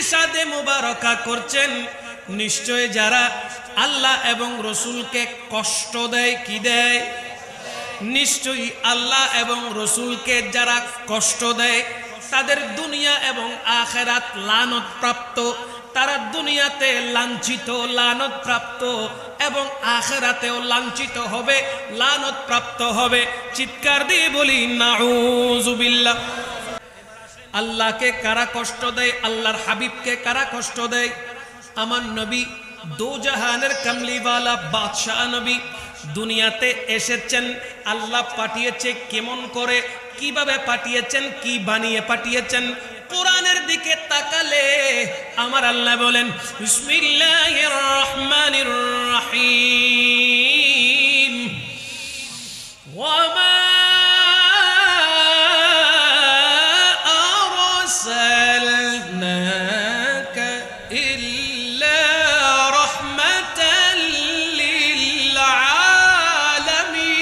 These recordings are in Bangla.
ইরশাদে মুবারাকা করছেন, নিশ্চয় যারা আল্লাহ এবং রসুলকে কষ্ট দেয়, কি দেয়? নিশ্চয়ই আল্লাহ এবং রসুলকে যারা কষ্ট দেয় তাদের দুনিয়া এবং আখিরাত লানত প্রাপ্ত। তারা দুনিয়াতে লাঞ্ছিত, লানত প্রাপ্ত, এবং আখিরাতেও লাঞ্ছিত হবে, লানত প্রাপ্ত হবে। চিৎকার দিয়ে বলি নাউযুবিল্লাহ। আল্লাহকে কারা কষ্ট দেয়? আল্লাহর হাবিবকে কারা কষ্ট দেয়? আমার নবী দো জাহানের কামলিওয়ালা বাদশাহ নবী দুনিয়াতে এসেছেন। আল্লাহ পাঠিয়েছে কেমন করে, কিভাবে পাঠিয়েছেন, কি বানিয়ে পাঠিয়েছেন? কোরআনের দিকে তাকালে আমার আল্লাহ বলেন বিসমিল্লাহির রহমানির রহিম, ওয়ামা আরসালনাকা ইল্লা রাহমাতাল লিল আলামিন।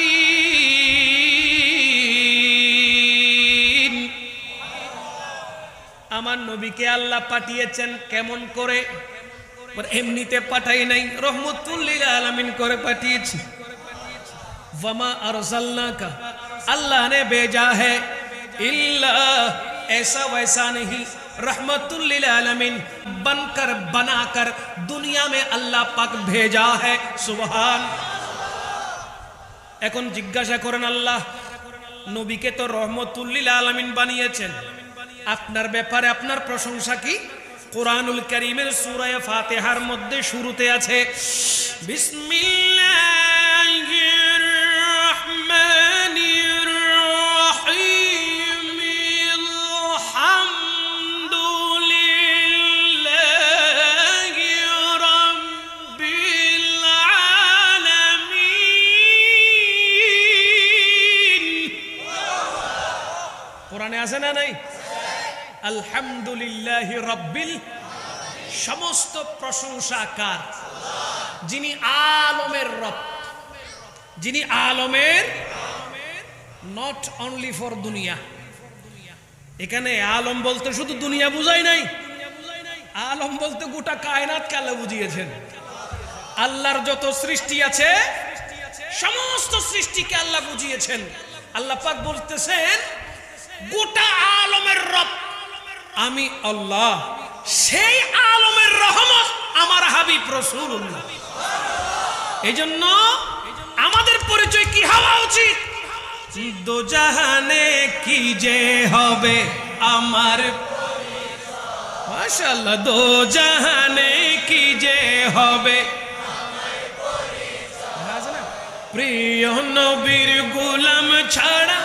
আমার নবীকে আল্লাহ পাঠিয়েছেন কেমন করে? এমনিতে পাঠাই নাই, রহমতুল লিল আলামিন করে পাঠিয়েছি। वमा अरसलनाका, अल्लाह ने भेजा है, इल्ला ऐसा वैसा नहीं, रहमतुल लिल आलमीन बनकर बनाकर दुनिया में अल्लाह पाक भेजा है। सुबहान। এখন জিজ্ঞাসা করেন, আল্লাহ নবীকে তো রহমতুল লিল আলামিন বানিয়েছেন, আপনার ব্যাপারে আপনার প্রশংসা কি? কুরআনুল কারীমের সূরা ফাতিহার মধ্যে শুরুতে আছে বিসমিল্লাহির রহমানির রহিম, আলহামদুলিল্লাহি রাব্বিল আলামিন। কোরআনে আছে না নাই? আলহামদুলিল্লাহি রাব্বিল, সমস্ত প্রশংসা কার? যিনি আলমের রব, যিনি আলমের, নট অনলি ফর দুনিয়া। এখানে আলম বলতে শুধু দুনিয়া বুঝাই নাই, আলম বলতে গোটা কায়নাতকে আল্লাহ বুঝিয়েছেন। আল্লাহর যত সৃষ্টি আছে সমস্ত সৃষ্টিকে আল্লাহ বুঝিয়েছেন। আল্লাহ পাক বলতেছেন গোটা আলমের রব আমি আল্লাহ, সেই আলমের রহমত আমার হাবিব রাসূলুল্লাহ। এজন্য আমাদের পরিচয় কি হওয়া উচিত? দো জাহানে কি যে হবে আমার পরিচয়, মাশাআল্লাহ, দো জাহানে কি যে হবে আমার পরিচয়, প্রিয় নবীর গোলাম ছাড়া